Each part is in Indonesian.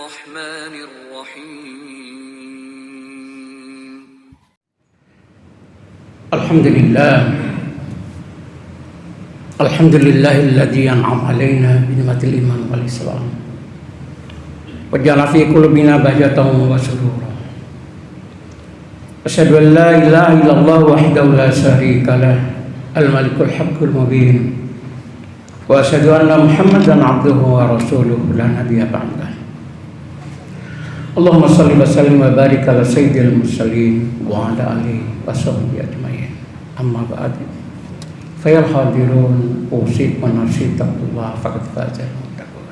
الرحمن الرحيم الحمد لله الذي أنعم علينا بنعمة الإيمان والإسلام وجعل في قلوبنا بهجة وسرورا. أشهد أن لا إله إلا الله وحده لا شريك له الملك الحق المبين وأشهد أن محمدا عبده ورسوله لا نبي بعده. اللهم صل وسلم وبارك على سيد المرسلين وعلى آله وصحبه أجمعين. أما بعد فيا الحاضرون أوصيكم ونفسي تقوى الله فقد فاز المتقون.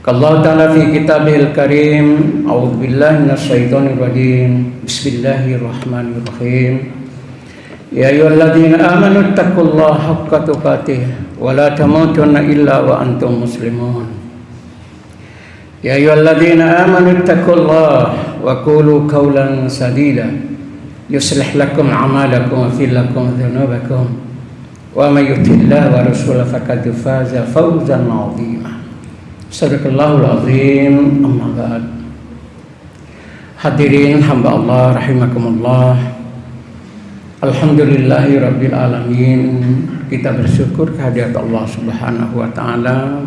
قال الله تعالى في كتابه الكريم أعوذ بالله من الشيطان الرجيم بسم الله الرحمن الرحيم يا أيها الذين آمنوا اتقوا الله حق تقاته ولا تموتن إلا وأنتم مسلمون. يا أيها الذين آمنوا اتقوا الله وقولوا قولا سديدا يصلح لكم أعمالكم ويغفر لكم ذنوبكم ومن يطع الله ورسوله فقد فاز فوزا عظيما. صدق Allahul Azim. Amma ba'd. Hadirin hamba Allah rahimakumullah. Alhamdulillahi rabbil alamin. Kita bersyukur kehadirat Allah Subhanahu wa taala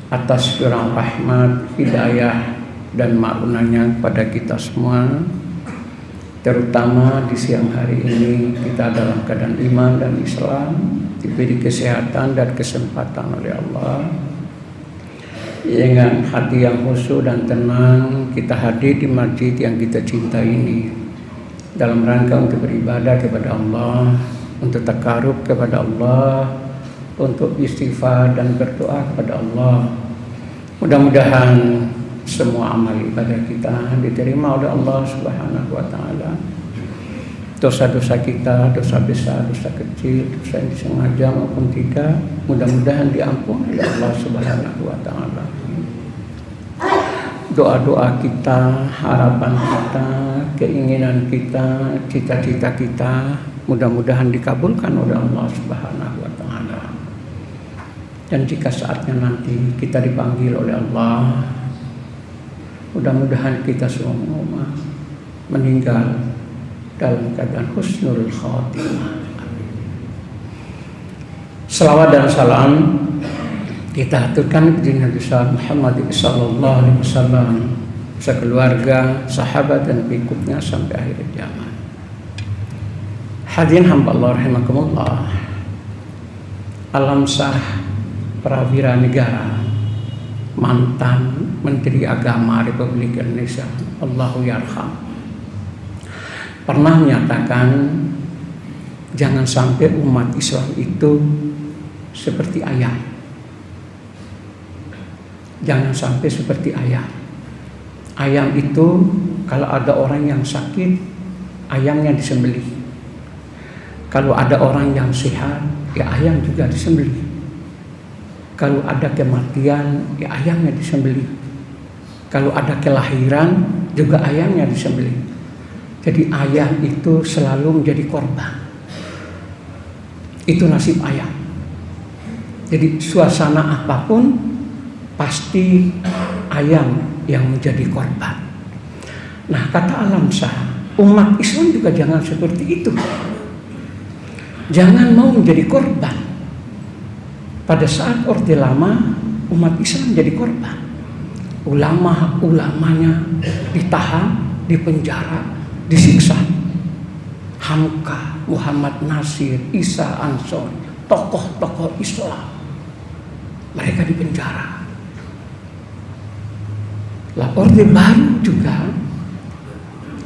atas curang rahmat, hidayah dan ma'unanya kepada kita semua. Terutama di siang hari ini kita dalam keadaan iman dan Islam, diberi kesehatan dan kesempatan oleh Allah. Dengan hati yang khusyuk dan tenang kita hadir di masjid yang kita cintai ini dalam rangka untuk beribadah kepada Allah, untuk takarub kepada Allah, untuk istighfar dan berdoa kepada Allah. Mudah-mudahan semua amal ibadah kita diterima oleh Allah Subhanahu wa taala. Dosa-dosa kita, dosa besar, dosa kecil, dosa yang disengaja maupun tidak, mudah-mudahan diampuni oleh Allah Subhanahu wa taala. Doa-doa kita, harapan kita, keinginan kita, cita-cita kita, mudah-mudahan dikabulkan oleh Allah Subhanahu wa taala. Dan jika saatnya nanti kita dipanggil oleh Allah, mudah-mudahan kita semua meninggal dalam keadaan husnul khatimah. Selawat dan salam kita aturkan ke Nabi Muhammad sallallahu alaihi wasallam, sekeluarga, sahabat dan pengikutnya sampai akhir zaman. Hadirin hamba Allah rahimakumullah. Alam sah prawira negara, mantan Menteri Agama Republik Indonesia, Allahu yarham, pernah menyatakan jangan sampai umat Islam itu seperti ayam. Jangan sampai seperti ayam. Ayam itu kalau ada orang yang sakit, ayamnya disembelih. Kalau ada orang yang sehat, ya ayam juga disembelih. Kalau ada kematian, ya ayamnya disembelih. Kalau ada kelahiran, juga ayamnya disembelih. Jadi ayam itu selalu menjadi korban. Itu nasib ayam. Jadi suasana apapun, pasti ayam yang menjadi korban. Nah, kata alam sah, umat Islam juga jangan seperti itu. Jangan mau menjadi korban. Pada saat Orde Lama, umat Islam menjadi korban. Ulama-ulamanya ditahan, dipenjara, disiksa. Hamka, Muhammad Nasir, Isa Ansori, tokoh-tokoh Islam, mereka dipenjara. Lah Orde Baru juga,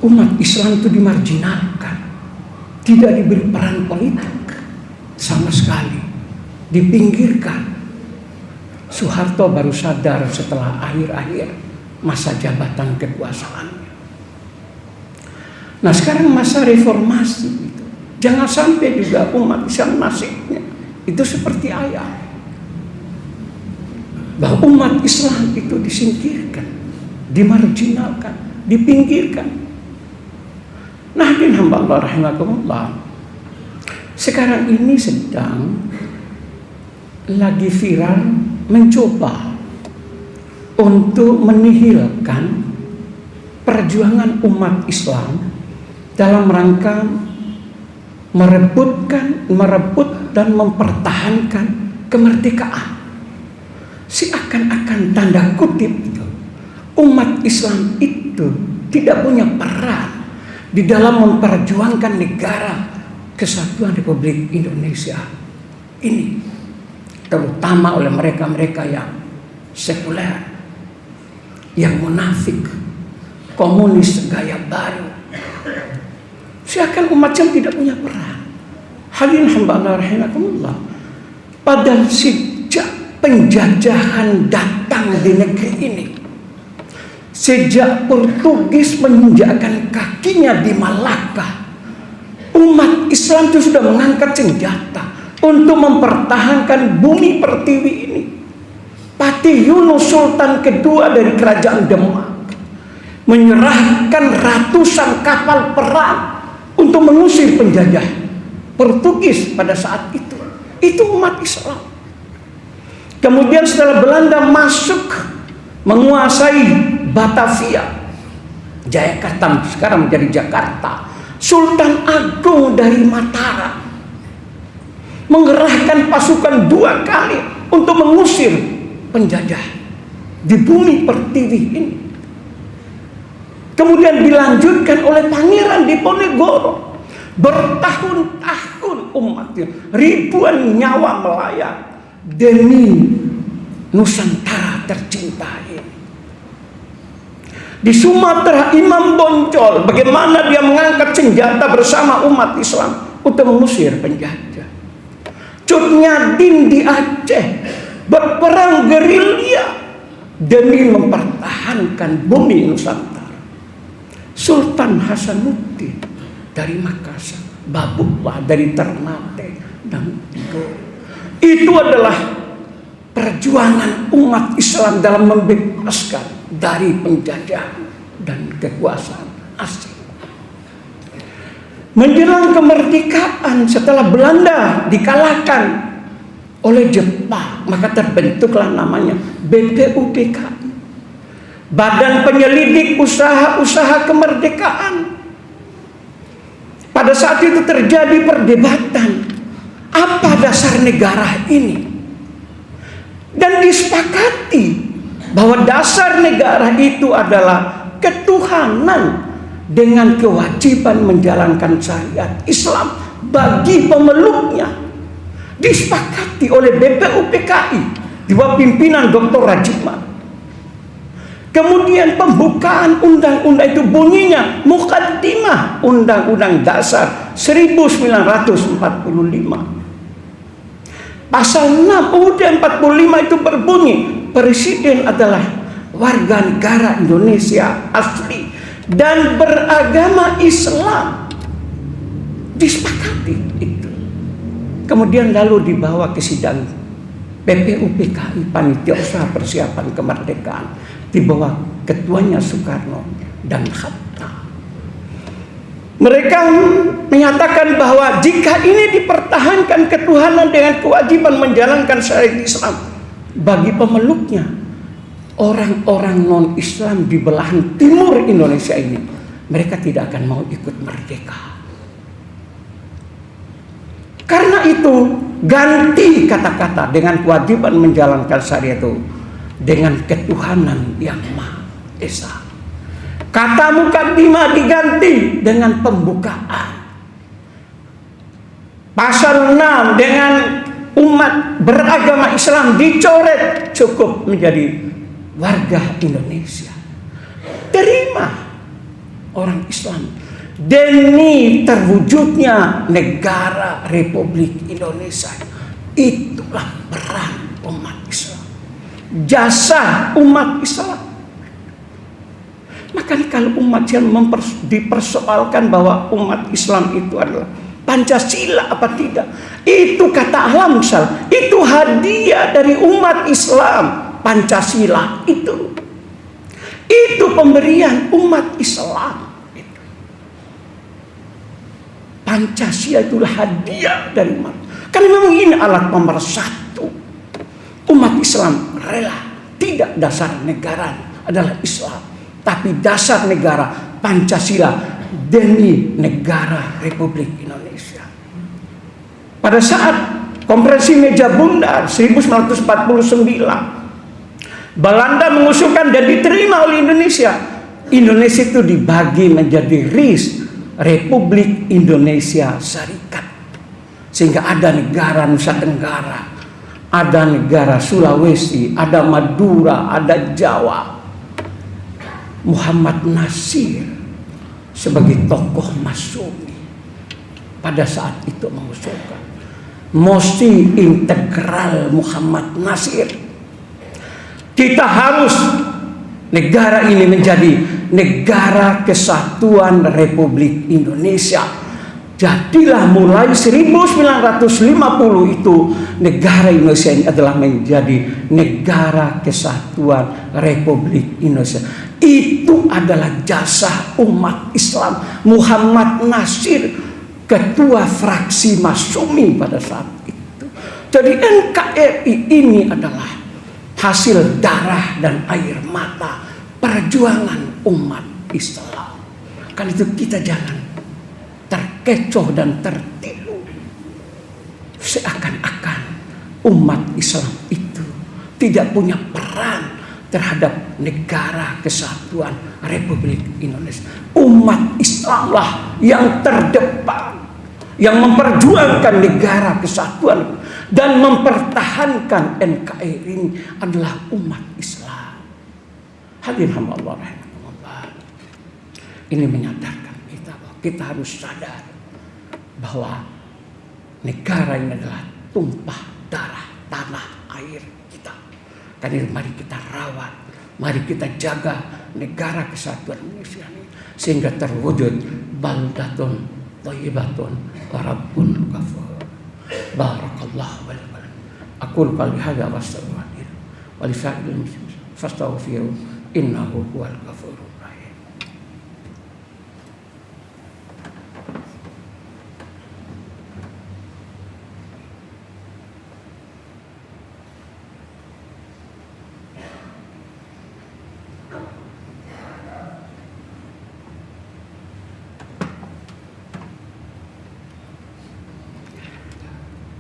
umat Islam itu dimarginalkan, tidak diberi peran politik sama sekali, dipinggirkan. Soeharto baru sadar setelah akhir-akhir masa jabatan kekuasaannya. Nah sekarang masa reformasi itu, jangan sampai juga umat Islam nasibnya itu seperti ayam, bahwa umat Islam itu disingkirkan, dimarginalkan, dipinggirkan. Nah, hadirin hamba Allah rahimakumullah, sekarang ini sedang lagi viral mencoba untuk menihilkan perjuangan umat Islam dalam rangka merebut dan mempertahankan kemerdekaan. Seakan-akan tanda kutip umat Islam itu tidak punya peran di dalam memperjuangkan negara kesatuan Republik Indonesia ini, terutama oleh mereka-mereka yang sekuler, yang munafik, komunis gaya baru. Seakan umat Islam tidak punya peran. Hadirin hamba Allah rahimakumullah. Padahal sejak penjajahan datang di negeri ini, sejak Portugis menginjakkan kakinya di Malaka, umat Islam itu sudah mengangkat senjata untuk mempertahankan bumi pertiwi ini. Patih Yunus Sultan kedua dari Kerajaan Demak menyerahkan ratusan kapal perang untuk mengusir penjajah Portugis pada saat itu. Itu umat Islam. Kemudian setelah Belanda masuk menguasai Batavia, Jayakarta sekarang menjadi Jakarta, Sultan Agung dari Mataram mengerahkan pasukan 2 kali untuk mengusir penjajah di bumi pertiwi ini. Kemudian dilanjutkan oleh Pangeran Diponegoro. Bertahun-tahun umatnya, ribuan nyawa melayang demi Nusantara tercinta ini. Di Sumatera, Imam Bonjol, bagaimana dia mengangkat senjata bersama umat Islam untuk mengusir penjajah. Cut Nyadin di Aceh berperang gerilya demi mempertahankan bumi Nusantara. Sultan Hasanuddin dari Makassar, Babullah dari Ternate, dan itu adalah perjuangan umat Islam dalam membebaskan dari penjajahan dan kekuasaan asing. Menjelang kemerdekaan setelah Belanda dikalahkan oleh Jepang, maka terbentuklah namanya BPUPKI, Badan Penyelidik Usaha-Usaha Kemerdekaan. Pada saat itu terjadi perdebatan, apa dasar negara ini? Dan disepakati bahwa dasar negara itu adalah ketuhanan dengan kewajiban menjalankan syariat Islam bagi pemeluknya. Disepakati oleh BPUPKI di bawah pimpinan Dr. Rajikman. Kemudian pembukaan undang-undang itu bunyinya Muqaddimah Undang-Undang Dasar 1945. Pasal 6 UUD 45 itu berbunyi, Presiden adalah warga negara Indonesia asli dan beragama Islam. Disepakati itu. Kemudian lalu dibawa ke sidang BPUPKI, Panitia Usaha Persiapan Kemerdekaan, di bawah ketuanya Soekarno dan Hatta. Mereka menyatakan bahwa jika ini dipertahankan ketuhanan dengan kewajiban menjalankan syariat Islam bagi pemeluknya, orang-orang non-Islam di belahan timur Indonesia ini, mereka tidak akan mau ikut merdeka. Karena itu ganti kata-kata dengan kewajiban menjalankan syariat itu dengan ketuhanan yang Maha Esa. Kata Muqaddimah diganti dengan pembukaan. Pasal 6 dengan umat beragama Islam dicoret, cukup menjadi warga Indonesia. Terima orang Islam demi terwujudnya negara Republik Indonesia. Itulah peran umat Islam, jasa umat Islam. Maka kalau umat Islam dipersoalkan bahwa umat Islam itu adalah Pancasila apa tidak, itu kata Alamsal, itu hadiah dari umat Islam. Pancasila itu pemberian umat Islam. Pancasila itulah hadiah dari umat. Karena memang ini alat pemersatu. Umat Islam rela tidak dasar negara adalah Islam, tapi dasar negara Pancasila demi negara Republik Indonesia. Pada saat Konferensi Meja Bundar 1949, Belanda mengusulkan dan diterima oleh Indonesia. Indonesia itu dibagi menjadi RIS, Republik Indonesia Serikat. Sehingga ada negara Nusa Tenggara, ada negara Sulawesi, ada Madura, ada Jawa. Muhammad Nasir sebagai tokoh Masyumi pada saat itu mengusulkan mesti integral Muhammad Nasir. Kita harus negara ini menjadi negara kesatuan Republik Indonesia. Jadilah mulai 1950 itu negara Indonesia ini adalah menjadi negara kesatuan Republik Indonesia. Itu adalah jasa umat Islam. Muhammad Nasir, ketua fraksi Masyumi pada saat itu. Jadi NKRI ini adalah hasil darah dan air mata perjuangan umat Islam. Karena itu kita jangan terkecoh dan tertipu seakan-akan umat Islam itu tidak punya peran terhadap negara kesatuan Republik Indonesia. Umat Islamlah yang terdepan, yang memperjuangkan negara kesatuan dan mempertahankan NKRI ini adalah umat Islam. Hadirin hamba Allah rahimahullah. Ini menyadarkan kita bahwa kita harus sadar bahwa negara ini adalah tumpah darah tanah air kita. Karena mari kita rawat, mari kita jaga negara kesatuan Indonesia ini sehingga terwujud baldatun thayyibatun wa rabbun ghafur. Barakallahu wa lakum. Aqulu qawli hadza wa astaghfirullahi wa li sa'iril muslimin fastaghfiruhu innahu huwal ghafurur rahim.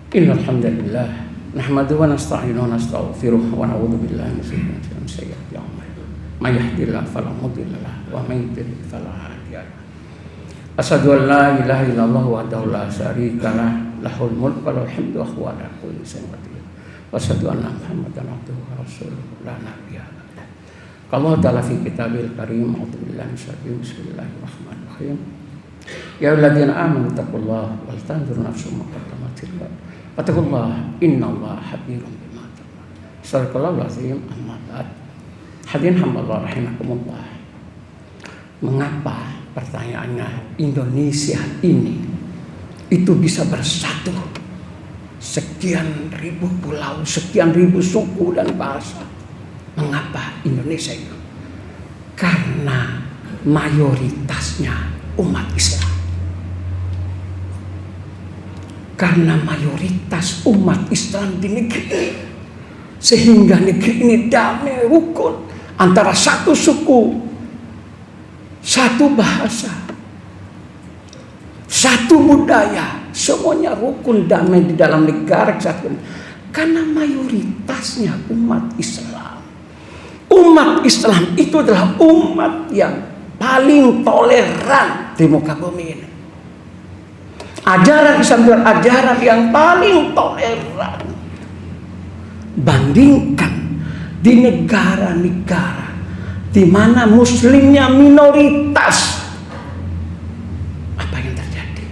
Innal hamdalillah nahmaduhu wa nasta'inuhu wa nastaghfiruh wa na'udzu billahi min sayyi'ati a'malina. May yahdihillahu fala mudilla lahu wa may yudlil fala hadiya lahu. Asyhadu an la ilaha illallah wahdahu la syarika lahu, lahul mulku wa lahul hamdu wa huwa ala kulli syai'in qadir. Wa asyhadu anna Muhammadan abduhu wa rasuluhu la nabiyya ba'dahu. Qala ta'ala fi kitabil karim, a'udzu billahi minasyaitonir rajim. Bismillahirrahmanirrahim. Ya ayyuhalladzina amanu taqullaha wal tanzur nafsum ma qaddamat lighad. Wattaqullah innallaha khabirun bima ta'malun. Shadaqallahul azim. Amma ba'd. Hadirin hamba Allah rahimakumullah. Mengapa, pertanyaannya, Indonesia ini itu bisa bersatu? Sekian ribu pulau, sekian ribu suku dan bahasa. Mengapa Indonesia itu? Karena mayoritasnya umat Islam. Karena mayoritas umat Islam di negeri ini, sehingga negeri ini damai, rukun antara satu suku, satu bahasa, satu budaya, semuanya rukun damai di dalam negara kesatuan. Karena mayoritasnya umat Islam. Umat Islam itu adalah umat yang paling toleran di muka bumi ini. Ajaran Islam adalah ajaran yang paling toleran. Bandingkan di negara-negara di mana muslimnya minoritas. Apa yang terjadi?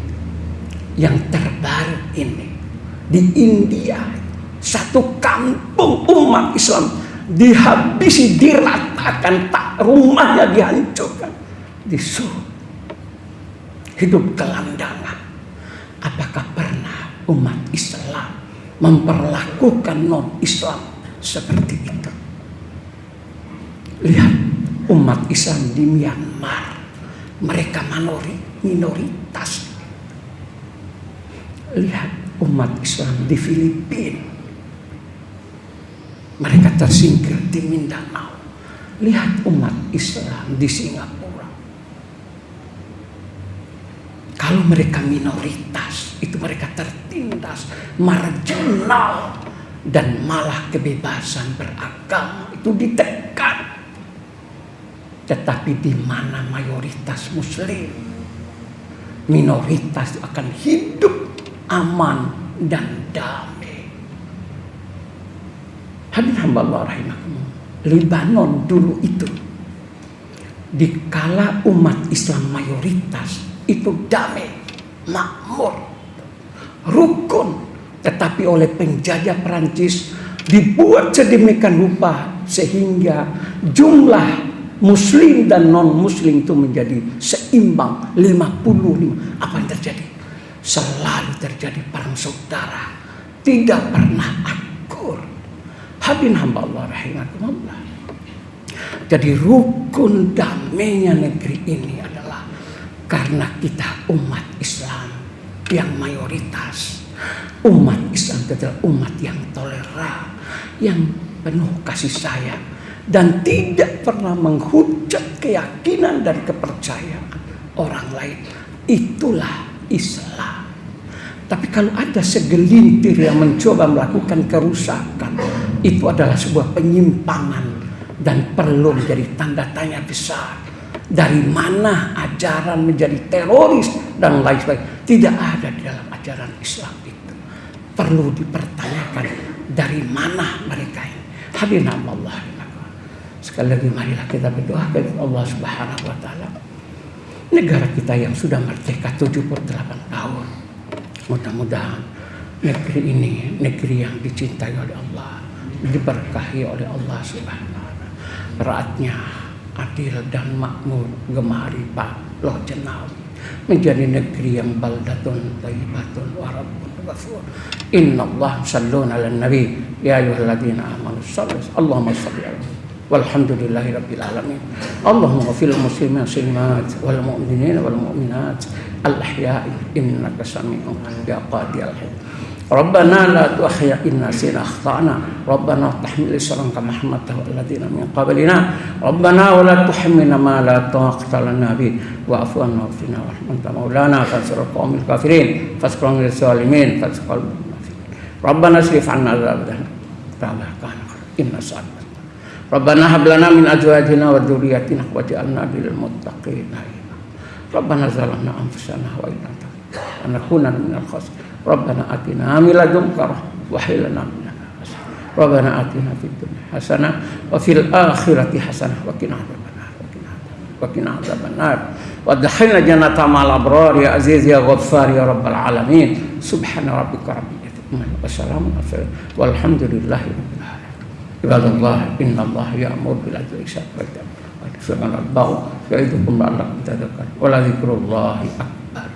Yang terbaru ini di India, satu kampung umat Islam dihabisi, diratakan, tak rumahnya dihancurkan, disuruh hidup gelandangan. Apakah pernah umat Islam memperlakukan non-Islam seperti itu? Lihat umat Islam di Myanmar, mereka minoritas. Lihat umat Islam di Filipina, mereka tersingkir di Mindanao. Lihat umat Islam di Singapura. Kalau mereka minoritas, itu mereka tertindas, marginal, dan malah kebebasan beragama itu ditekan. Tetapi di mana mayoritas Muslim, minoritas akan hidup aman dan damai. Hadirin hamba Allah rahimakumullah. Lebanon dulu itu, dikala umat Islam mayoritas itu damai, makmur, rukun, tetapi oleh penjajah Perancis dibuat sedemikian rupa sehingga jumlah Muslim dan non Muslim itu menjadi seimbang 50-50. Apa yang terjadi? Selalu terjadi perang saudara, tidak pernah akur. Hadirin hamba Allah rahimakumullah. Jadi rukun damainya negeri ini adalah karena kita umat Islam yang mayoritas. Umat Islam adalah umat yang toleran, yang penuh kasih sayang, dan tidak pernah menghujat keyakinan dan kepercayaan orang lain. Itulah Islam. Tapi kalau ada segelintir yang mencoba melakukan kerusakan, itu adalah sebuah penyimpangan dan perlu menjadi tanda tanya besar. Dari mana ajaran menjadi teroris dan lain sebagainya? Tidak ada di dalam ajaran Islam itu. Perlu dipertanyakan dari mana mereka ini. Hadirin Allah. Sekali lagi marilah kita berdoa kepada Allah Subhanahu wa taala. Negara kita yang sudah merdeka 78 tahun. Mudah-mudahan negeri ini negeri yang dicintai oleh Allah, diberkahi oleh Allah Subhanahu wa taala. Rakyatnya adil dan makmur, gemari Pak Loh Jenawi, menjadi negeri yang baldatun thayyibatun wa rabbun ghafur. Innallaha shalluna 'alan nabi ya ayyuhalladzina amanu shallu Allahumma shalli 'alaihi walhamdulillahi rabbil alamin. Allahumma ghfir lil muslimin muslimat wal mu'minin wal mu'minat al ahya'i innaka sami'un ya qadiyal hayy. Rabbana la tu'akhidhna in nasina akhtana. Rabbana tahmil isran kama hamaltahu alladziina min qablina. Rabbana wa la tuhammilna ma la taqata lana bi wa'fu 'anna waghfirna warhamna maulana fansur qaumil kafirin fasqal lil zalimin fasqal. Rabbana srif 'anna adzabana ta'ala inna sa'at. Rabbana hab lana min azwajina wa dzurriyyatina waj'alna lil muttaqina imama. Rabbana zalamna anfusana wa in lam taghfir lana lanakunanna minal khasirin. Rabbana atina min ladunka rahmah wa hab lana min ladunka rahmah. Rabbana atina fid dunya hasanah wa fil akhirati hasanah wa qina adzabannar wa adkhilna jannata ma'al abrar ya aziz ya ghaffar ya rabbal alamin. Subhana rabbika rabbil izzati wa salamun walhamdulillahi rabbil alamin. Ibadallah innallaha ya'muru bil adli wal ihsani wa ita'i dzil qurba wa ya'idukum la'allakum tadhakkarun wa la dzikrullahi akbar.